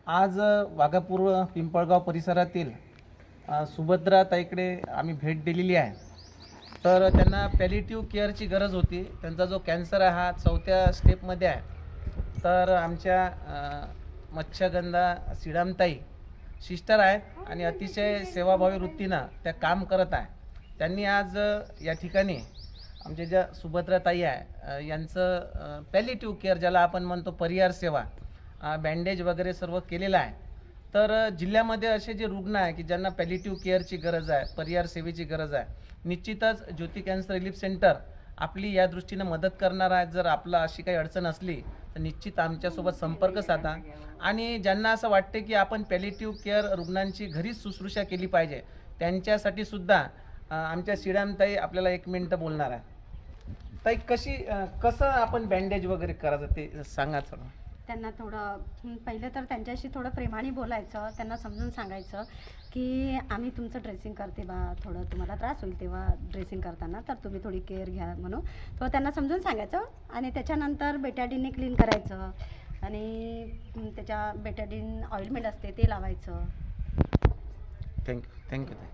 आज वाघापूर पिंपळगाव परिसरातील सुभद्रा ताईकडे आम्ही भेट दिलेली आहे. तर त्यांना पॅलिटिव्ह केअरची गरज होती. त्यांचा जो कॅन्सर आहे हा 4थ्या स्टेपमध्ये आहे. तर आमच्या मत्स्यगंधा सिडामताई सिस्टर आहेत आणि अतिशय सेवाभावी वृत्तीनं त्या काम करत आहे. त्यांनी आज या ठिकाणी आमच्या ज्या सुभद्रा ताई आहे यांचं पॅलिटिव्ह केअर ज्याला आपण म्हणतो परिहार सेवा, बँडेज वगैरे सर्व केलेलं आहे. तर जिल्ह्यामध्ये असे जे रुग्ण आहे की ज्यांना पॅलिटिव्ह केअरची गरज आहे, परिहार सेवेची गरज आहे, निश्चितच ज्योती कॅन्सर रिलीफ सेंटर आपली या दृष्टीनं मदत करणार आहे. जर आपला अशी काही अडचण असली तर निश्चित आमच्यासोबत संपर्क साधा. आणि ज्यांना असं वाटते की आपण पॅलिटिव्ह केअर रुग्णांची घरीच शुश्रूषा केली पाहिजे, त्यांच्यासाठी सुद्धा आमच्या सिडामताई आपल्याला 1 मिनिट बोलणार आहे. ताई कसं आपण बँडेज वगैरे करायचं ते सांगा थोडं. त्यांना थोडं पहिलं तर त्यांच्याशी थोडं प्रेमाने बोलायचं, त्यांना समजून सांगायचं की आम्ही तुमचं ड्रेसिंग करते बा, थोडं तुम्हाला त्रास होईल तेव्हा ड्रेसिंग करताना, तर तुम्ही थोडी केअर घ्या म्हणून तो त्यांना समजून सांगायचं. आणि त्याच्यानंतर बेटाडीनने क्लीन करायचं आणि त्याच्या बेटाडीन ऑइलमेंट असते ते लावायचं. थँक्यू ताई.